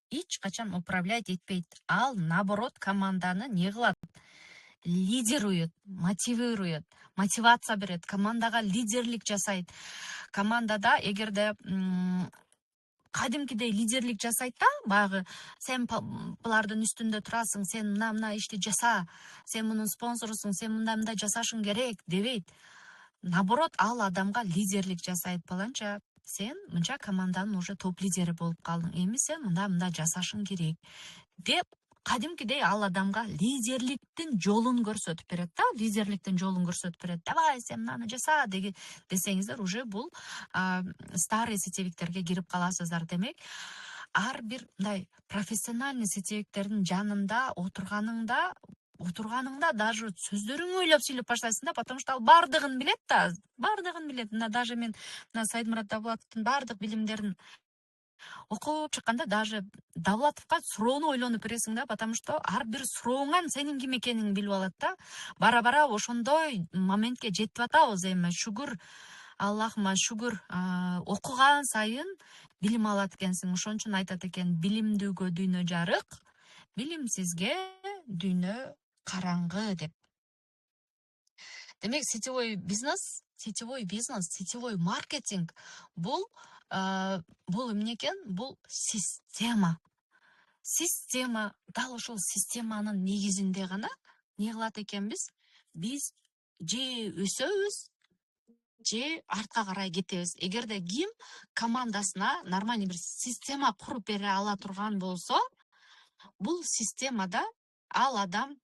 Эч качан управлять этпейт. Ал наоборот команданы не кылат? Лидирует, мотивирует, мотивация берет, командага лидерлик жасайт. Командада эгерде кадимкидей лидерлик жасайт да, багы сен булардын үстүндө турасың, сен мына ишти жаса, сен мунун спонсорусуң, сен мындай жасашың керек дебейт. Наоборот, ал адамга лидерлик жасайт. Баланча, сен мынча команданын уже топ лидери болуп калдың. Эми сен мындай жасашың керек деп кадимкидей ал адамга лидерликтин жолун көрсөтүп берет да, лидерликтин жолун көрсөтүп берет. Давай, сен мынаны жаса десеңиздер, уже бул старый сетевиктерге кирип каласыздар демек. Ар бир мындай профессиональный сетевиктердин жанында отурганыңда даже сөздөрүң ойлоп сүйлөп баштайсың да, потому что ал бардыгын билет да, бардыгын билет. Мына даже мен Сайдмурат Давлатовдун бардык билимдерин окуп чыкканда даже Давлатовго суроону ойлонуп бересиң да, потому что ар бир сурооңан сенин ким экениңди билип алат да. Бара ошондой моментке жетип атабыз эми. Шүгүр, Аллахыма шүгүр, окуган сайын билим алат экенсиң. Ошон үчүн айтат экен, билимдүүгө дүйнө жарык, билимсизге дүйнө караңгы деп. Демек, сетевой бизнес, сетевой маркетинг бул эмне экен? Бул система. Система, дал ошол системанын негизинде гана не кылат экенбиз? Биз же өсөбүз, же артка карай кетебиз. Эгерде ким командасына нормальный бир система куруп бере ала турган болсо, бул системада ал адам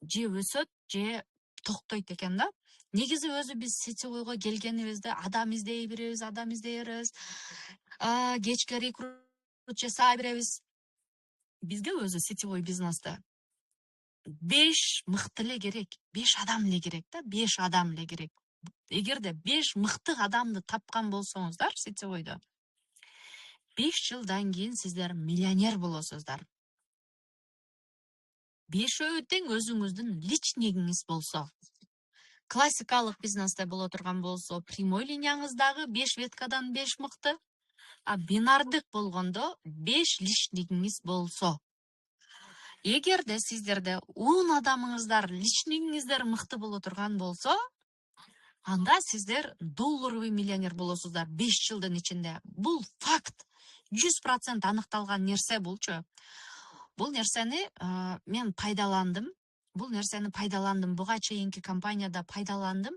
же өсөт, же токтойт экен да. Негизи өзү биз сетевойго келгенибизде адам издей беребиз, кечке рекрут жасай беребиз. Бизге өзү сетевой бизнесте 5 мыкты эле керек, 5 адам эле керек да, 5 адам эле керек. Эгерде 5 мыкты адамды тапкан болсоңуздар сетевойдо, 5 жылдан кийин сиздер миллионер болосуздар. 5-өө тең өзүңүздүн личнигиңиз болсо. Классикалык бизнесте боло турган болсо, прямой линияңыздагы 5 веткадан 5 мыкты, а бинардык болгондо 5 личнигиңиз болсо. Эгерде сиздерде 10 адамыңыздар, личнигиңиздер мыкты боло турган болсо, анда сиздер долларовый миллионер болосуздар 5 жылдын ичинде. Бул факт. 100% аныкталган нерсе булчу. Бул нерсени мен пайдаландым. Буга чейинки компанияда пайдаландым.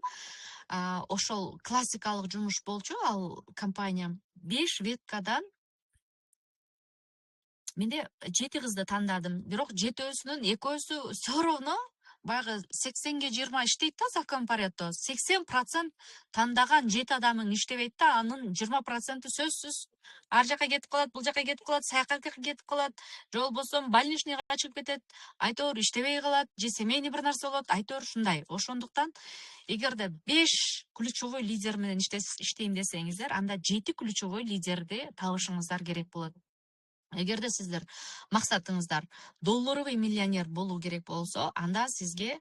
Ошол классикалык жумуш болчу, ал компания 5 веткадан менде 7 кызды тандадым. Бирок 7-өсүнүн 2-өсү все равно баягы 80-ге 20 иштейт да закон Парето. 80% тандаган 7 адамың иштебейт да, анын 20% сөзсүз ар жака кетип калат, бул жака кетип калат, саякатка кетип калат, же болбосо больничныйга чыгып кетет, айтор иштебей калат, же семейный бир нерсе болот, айтор ушундай. Ошондуктан эгерде 5 ключевой лидер менен иштейм десеңиздер, анда 7 ключевой лидерди табышыңыздар керек болот. Эгерде сиздер максатыңыздар долларовый миллионер болуу керек болсо, анда сизге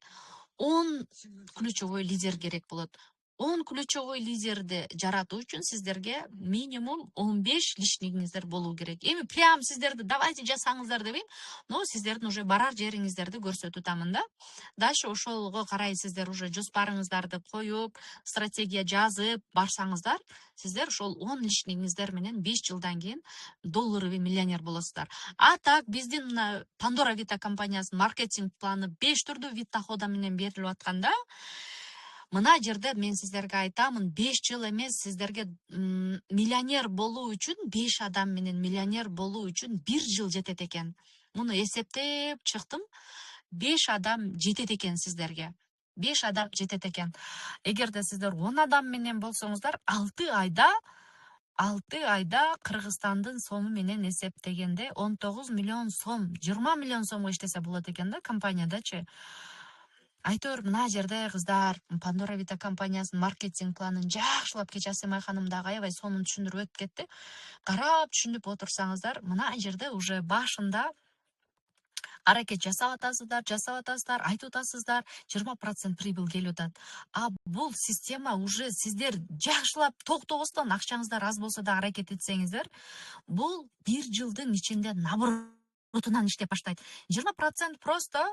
10 ключевой лидер керек болот. 10 ключевой лидерди жаратуу үчүн сиздерге минимум 15 личнигиңиздер болуу керек. Эми прям сиздерди давайте жасаңыздар дебейм, но сиздердин уже барар жериңиздерди көрсөтүп атамын да. Дальше ошолго карай сиздер уже жоспарыңыздарды коюп, стратегия жазып барсаңыздар, сиздер ошол 10 личнигиңиздер менен 5 жылдан кийин долларовый миллионер болосуздар. А так биздин Pandora Vita компаниясынын маркетинг планы 5 түрдүү вид дохода менен берилип атканда, мына жерде мен сиздерге айтамын, 5 жыл эмес сиздерге миллионер болуу үчүн, 5 адам менен миллионер болуу үчүн 1 жыл жетет экен. Муну эсептеп чыктым. 5 адам жетет экен сиздерге. 5 адам жетет экен. Эгерде сиздер 10 адам менен болсоңуздар, 6 айда Кыргызстандын сому менен эсептегенде 19 миллион сом, 20 миллион сомго иштесе болот экен да компаниядачы. Айтор мына жерде кыздар Pandora Vita компаниясынын маркетинг планын жакшылап кече Асемай ханым дагы аябай сонун түшүндүрүп өтүп кетти. Карап түшүнүп отурсаңыздар, мына жерде уже башында аракет жасап атасыздар, айтып атасыздар, 20% прибыль келип атат. А бул система уже сиздер жакшылап токтобостон акчаңыздар аз болсо да аракет этсеңиздер, бул 1 жылдын ичинде наборотунан иштеп баштайт. 20% просто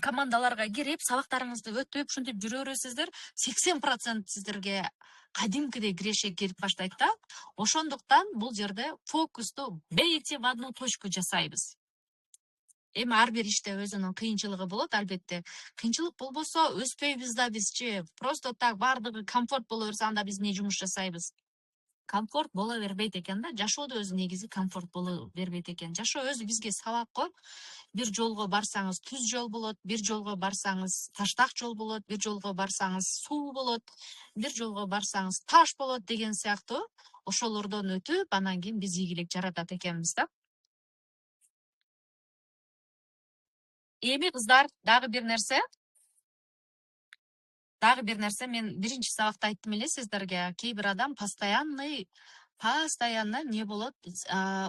командаларга кирип, сабактарыңызды өтүп, ушинтип жүрө бересиздер. 80% сиздерге кадимкидей кирешек келип баштайт да. Ошондуктан бул жерде фокусту бейти в одну точку жасайбыз. Эми ар бир иште өзүнүн кыйынчылыгы болот, албетте. Кыйынчылык болбосо өспөйбүз да бизчи. Просто так бардыгы комфорт боло берсе, анда биз эмне жумуш жасайбыз? Комфорт боло бербейт экен да. Жашоо да өзү негизи комфорт боло бербейт экен. Жашоо өзү бизге сабак го. Бир жолго барсаңыз түз жол болот, бир жолго барсаңыз таштак жол болот, бир жолго барсаңыз суу болот, бир жолго барсаңыз таш болот деген сыяктуу. Ошолордон өтүп, анан кийин биз ийгилик жаратат экенбиз да. Эми кыздар, дагы бир нерсе мен биринчи сабакта айттым эле сиздерге. Кээ бир адам постоянно не болот,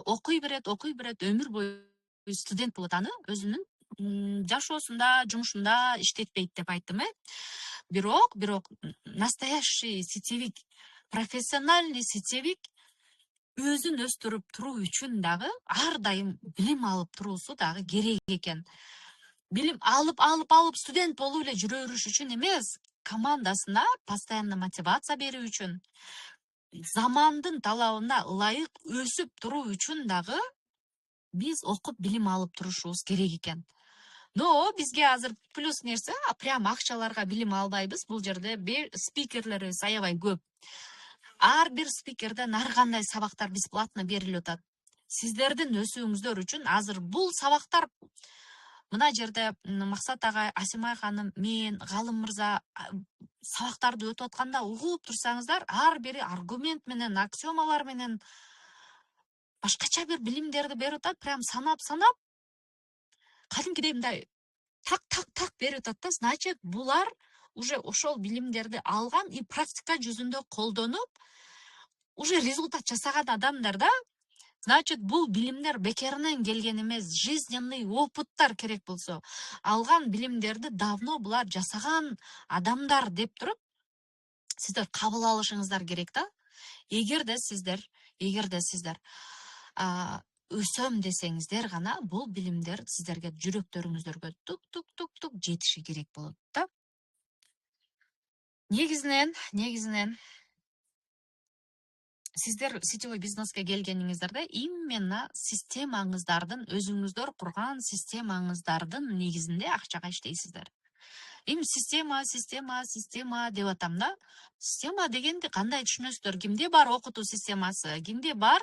окуй берет, өмүр бою студент болот, аны өзүнүн жашоосунда, жумушунда иштетпейт деп айттым, Бирок настоящий сетевик, профессиональный сетевик өзүн өстүрүп туруу үчүн дагы ар дайым билим алып туруусу дагы керек экен. Билим алып студент болуп эле жүрө бериш үчүн эмес, командасына постоянно мотивация берүү үчүн, замандын талабына ылайык өсүп туруу үчүн дагы биз окуп билим алып турушубуз керек экен. Но бизге азыр плюс нерсе, прям акчаларга билим албайбыз. Бул жерде спикерлерибиз аябай көп. Ар бир спикерден ар кандай сабактар бесплатно берилип атат. Сиздердин өсүүңүздөр үчүн азыр бул сабактар мына жерде Максат агай, Асемай ханым, мен, Галым мырза сабактарды өтүп атканда угуп турсаңыздар, ар бири аргумент менен, аксиомалар менен башкача бир билимдерди берип атат, прям санап, кадимкидей мындай так берип атат да. Значит, булар уже ошол билимдерди алган и практика жүзүндө колдонуп, уже результат жасаган адамдар да. Значит, бул билимдер бекеринен келген эмес, жизненный опыттар керек болсо. Алган билимдерди давно булар жасаган адамдар деп туруп, сиздер кабыл алышыңыздар керек да. Эгерде сиздер өсөм десеңиздер гана, бул билимдер сиздерге жүрөктөрүңүздөргө тук жетиши керек болот да. Негизинен сиздер сетевой бизнеске келгениңиздерде именно системаңыздардын, өзүңүздөр курган системаңыздардын негизинде акчага иштейсиздер. Эми система деп атам да. Система дегенди кандай түшүнөсүздөр? Кимде бар окутуу системасы, кимде бар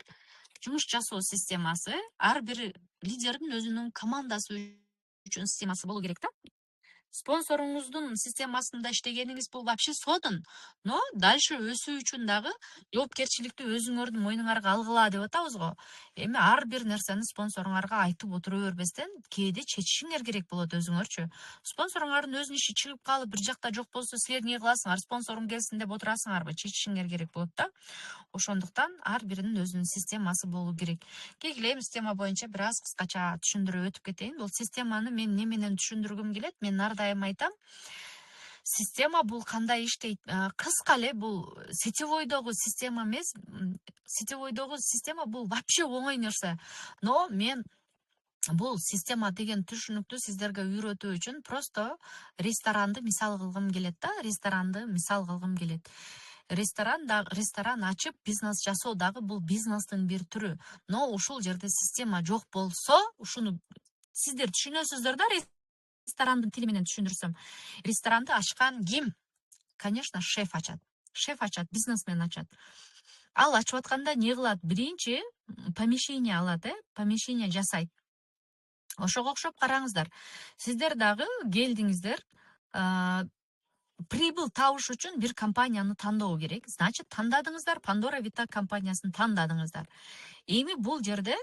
жумуш жасоо системасы, ар бир лидердин өзүнүн командасы үчүн системасы болуу керек да. Спонсоруңуздун системасында иштегениңиз бул вообще содун. Но дальше өсүү үчүн дагы жоопкерчиликти өзүңөрдүн мойнуңарга алгыла деп атабыз го. Эми ар бир нерсени спонсоруңарга айтып отура бербестен, кээде чечишиңер керек болот өзүңөрчү. Спонсоруңардын өзүнүн иши чыгып калып, бир жакта жок болсо, силер эмне кыласыңар? Спонсорум келсин деп отурасыңарбы? Чечишиңер керек болот да. Ошондуктан ар биринин өзүнүн системасы болуу керек. Келгиле, система боюнча бир аз кыскача түшүндүрүп өтүп кетейин. Бул системаны мен не менен түшүндүргүм келет? Мен ар дайым айтам. Система бул кандай иштейт? Кыска эле, бул сетевойдогу система эмес. Сетевойдогу система бул вообще оңой нерсе. Но мен бул система деген түшүнүктү сиздерге үйрөтүү үчүн просто ресторанды мисал кылгым келет да. Ресторан ачып бизнес жасоо дагы бул бизнестин бир түрү. Но ушул жерде система жок болсо, ушуну сиздер түшүнөсүздөр да. Ресторандын тили менен түшүндүрсөм. Ресторанды ачкан ким? конечно, шеф ачат, бизнесмен ачат. Ал ачып атканда не кылат? Биринчи помещение алат, помещение жасайт. Ошого окшоп караңыздар. Сиздер дагы келдиңиздер, прибыль табыш үчүн бир компанияны тандоо керек. Значит, тандадыңыздар, Pandora Vita компаниясын тандадыңыздар. Эми бул жерде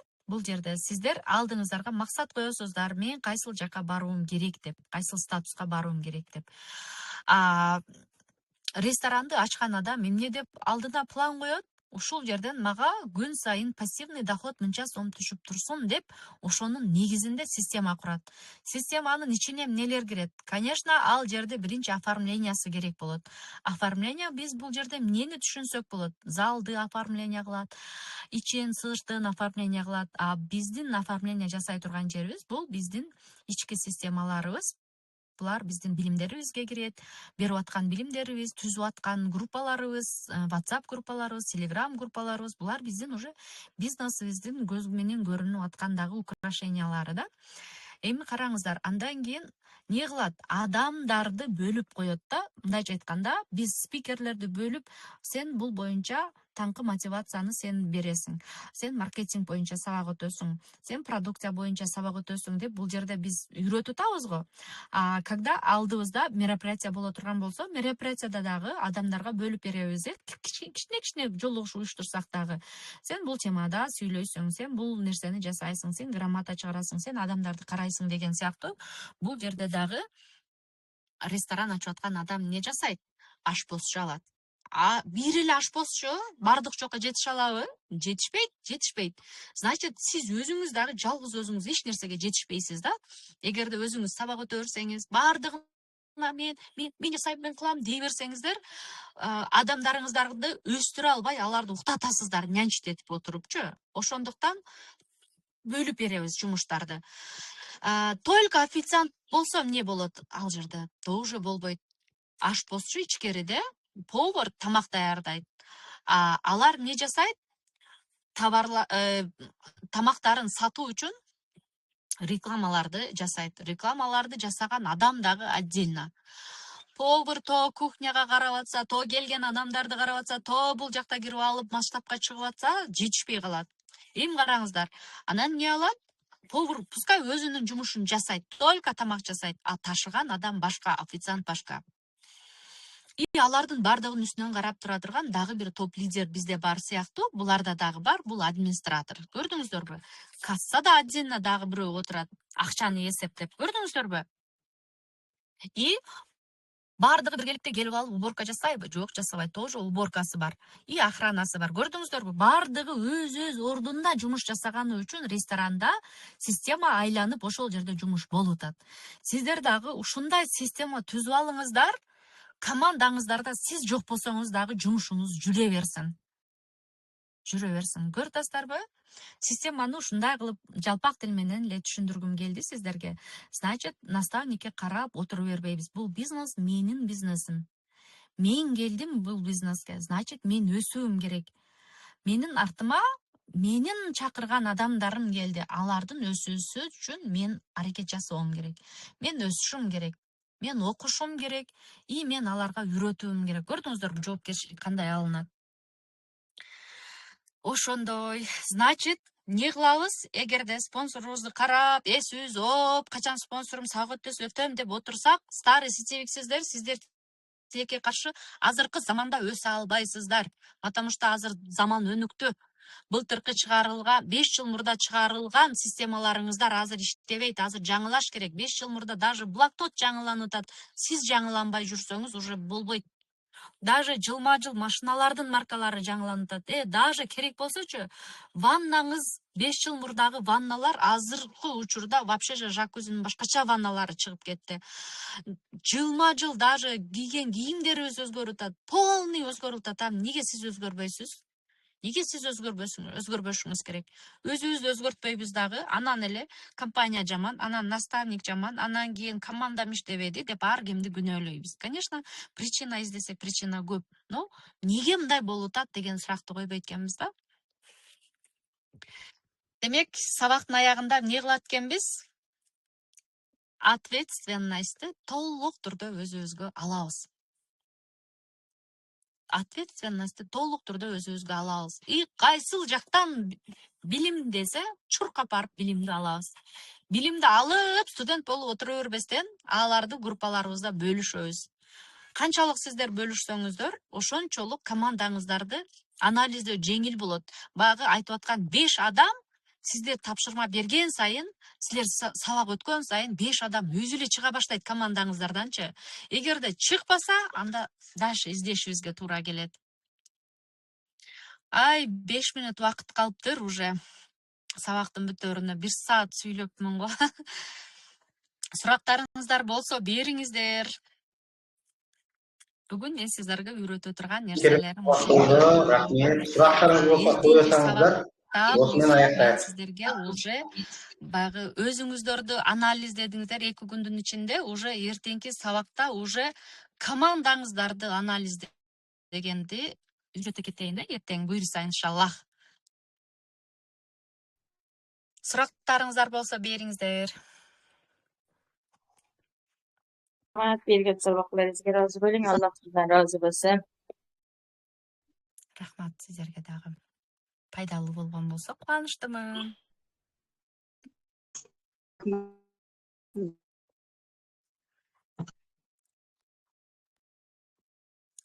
сиздер алдыңыздарга максат коесуздар. Мен кайсыл жака баруум керек деп, кайсыл статуска баруум керек деп. Ресторанды ачкан адам эмне деп алдына план коет? Ушул жерден мага күн сайын пассивный доход мынча сом түшүп турсун деп, ошонун негизинде система курат. Системанын ичине эмнелер кирет? Конечно, ал жерде биринчи оформлениясы керек болот. Оформление биз бул жерде эмнени түшүнсөк болот? Залды оформление кылат, ичин сыштын оформление кылат. А биздин оформление жасай турган жерибиз бул биздин ички системаларыбыз. Булар биздин билимдерибизге кирет, берип аткан билимдерибиз, түзүп аткан группаларыбыз, WhatsApp группаларыбыз, Telegram группаларыбыз, булар биздин уже бизнесибиздин көз менен көрүнүп аткандагы украшениялары да. Эми караңыздар, андан кийин не кылат? Адамдарды бөлүп коет да. Мындайча айтканда, биз спикерлерди бөлүп, сен бул боюнча таңкы мотивацияны сен бересиң. Сен маркетинг боюнча сабак өтөсүң, сен продукция боюнча сабак өтөсүң деп бул жерде биз үйрөтүп атабыз го. Когда алдыбызда мероприятие боло турган болсо, мероприятияда дагы адамдарга бөлүп беребиз. Кичине жолугуш уюштурсак дагы. Сен бул темада сүйлөйсүң, сен бул нерсени жасайсың, сен грамота чыгарасың, сен адамдарды карайсың деген сыяктуу. Бул жерде дагы ресторан ачып аткан адам эмне жасайт? Ашпозчу алат. Бир эле ашпозчу бардык жокко жетише алабы? Жетишпейт. Значит, сиз өзүңүз дагы жалгыз өзүңүз эч нерсеге жетишпейсиз да. Эгерде өзүңүз сабак өтө берсеңиз, бардыгына мен жасайм, мен кылам дей берсеңиздер, адамдарыңыздарды өстүрө албай, аларды уктатасыздар, нянчить отурупчу. Ошондуктан бөлүп беребиз жумуштарды. Только официант болсо эмне болот? Ал жерде тоже болбойт. Ашпозчу ичкериде, повар тамак даярдайт. Алар эмне жасайт? Тамактарын сатуу үчүн рекламаларды жасайт. Рекламаларды жасаган адам дагы отдельно. Повар то кухняга карап атса, то келген адамдарды карап атса, то бул жакта кирип алып масштабка чыгып атса, жетишпей калат. Эми караңыздар, анан эмне алат? Повар пускай өзүнүн жумушун жасайт, только тамак жасайт, ташыган адам башка, официант башка. И алардын бардыгын үстүнөн карап тура турган дагы бир топ лидер бизде бар сыяктуу, буларда дагы бар, бул администратор. Көрдүңүздөрбү? Кассада отдельно дагы бирөө отурат, акчаны эсептеп. Көрдүңүздөрбү? И бардыгы биргеликте келип алып уборка жасайбы? Жок, жасабайт. Тоже уборкасы бар. И охранасы бар. Көрдүңүздөрбү? Бардыгы өз ордунда жумуш жасаганы үчүн ресторанда система айланып ошол жерде жумуш болуп атат. Сиздер дагы ушундай система түзүп алыңыздар. Командаңыздарда сиз жок болсоңуз дагы жумушуңуз жүрө берсин. Көрдүңүздарбы? Системаны ушундай кылып жалпак тил менен эле түшүндүргүм келди сиздерге. Значит, наставникке карап отуруп бербейбиз. Бул бизнес менин бизнесим. Мен келдим бул бизнеске. Значит, мен өсүүм керек. Менин артыма менин чакырган адамдарым келди. Алардын өсүүсү үчүн мен аракет жасоом керек. Мен өсүшүм керек. Мен окушум керек. И мен аларга үйрөтүүм керек. Көрдүңүздөрбү, жоопкерчилик кандай алынат? Ошондой. Значит, не кылабыз? Эгерде спонсорубузду карап, эсүбүз, качан спонсорум сабак өтөм деп отурсак, старый сетевиксиздер, сиздер тилекке каршы азыркы заманда өсө албайсыздар. Потому что азыр заман өнүктү. Былтыркы чыгарылган, 5 жыл мурда чыгарылган системаларыңыздар азыр иштебейт, азыр жаңылаш керек. 5 жыл мурда даже блокнот жаңыланып атат. Сиз жаңыланбай жүрсөңүз уже болбойт. Даже жылма-жыл машиналардын маркалары жаңыланып атат. Даже керек болсочу, ваннаңыз 5 жыл мурдагы ванналар азыркы учурда вообще же жакузинин башкача ванналары чыгып кетти. Жылма-жыл даже кийген кийимдерибиз өзгөрүп атат. Полный өзгөрүп атат. Неге сиз өзгөрбөйсүз? Неге сиз өзгөрбөшүңүз керек? Өзүбүздү өзгөртпөйбүз дагы, анан эле компания жаман, анан наставник жаман, анан кийин командам иштебеди деп ар кимди күнөөлөйбүз. Конечно, причина издесек причина көп. Но неге мындай болуп атат деген суракты койбойт экенбиз да. Демек, сабактын аягында эмне кылат экенбиз? Ответственностьты толук түрдө өзүбүзгө алабыз. ответственностьти толук түрдө өзүбүзгө алабыз. И кайсыл жактан билим десе, чуркап барып билимди алабыз. Билимди алып, студент болуп отура бербестен, аларды группаларыбызда бөлүшөбүз. Канчалык сиздер бөлүшсөңүздөр, ошончолук командаңыздарды анализдөө жеңил болот. Багы айтып аткан 5 адам сиздер тапшырма берген сайын, силер сабак өткөн сайын 5 адам өзү эле чыга баштайт командаңыздарданчы. Эгерде чыкпаса, анда дальше издешибизге туура келет. Ай, 5 минут убакыт калыптыр уже. Сабактын бүтөөрүнө 1 саат сүйлөпмүн го. Сурактарыңыздар болсо бериңиздер. Бүгүн мен сиздерге үйрөтө турган нерселерим ушул. Рахмет. Сурактарыңыз болсо кое салыңыздар. Осымен аяктайық. Сиздерге уже баягы өзүңүздөрдү анализдедиңиздер 2 күндүн ичинде, уже эртеңки сабакта уже командаңыздарды анализдегенди үйрөтө кетейин да эртең буйрса иншаллах. Сурактарыңыздар болсо бериңиздер. Bergan saboqlaringizga rozi bo'ling. Alloh sizdan rozi bo'lsin. Рахмат сиздерге дагы. Пайдалуу болгон болсо кубанычтымын.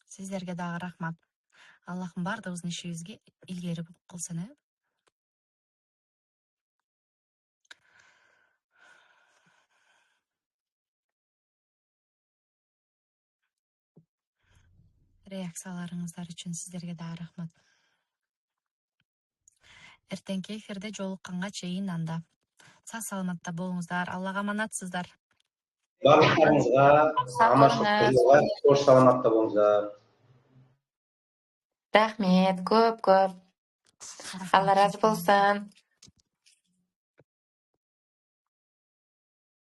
Сиздерге дагы рахмат. Аллахым бардыгыбыздын ишибизге илгери кылсын. Реакцияларыңыздар үчүн сиздерге дагы рахмат. Эртеңки эфирде жолукканга чейин анда. Сак саламатта болуңуздар. Аллага аманатсыздар. Барлықтарыңызға аманшылық тілеймін. Хош саламатта болыңыздар. Rahmet, ko'p. Alloh rozi bo'lsin.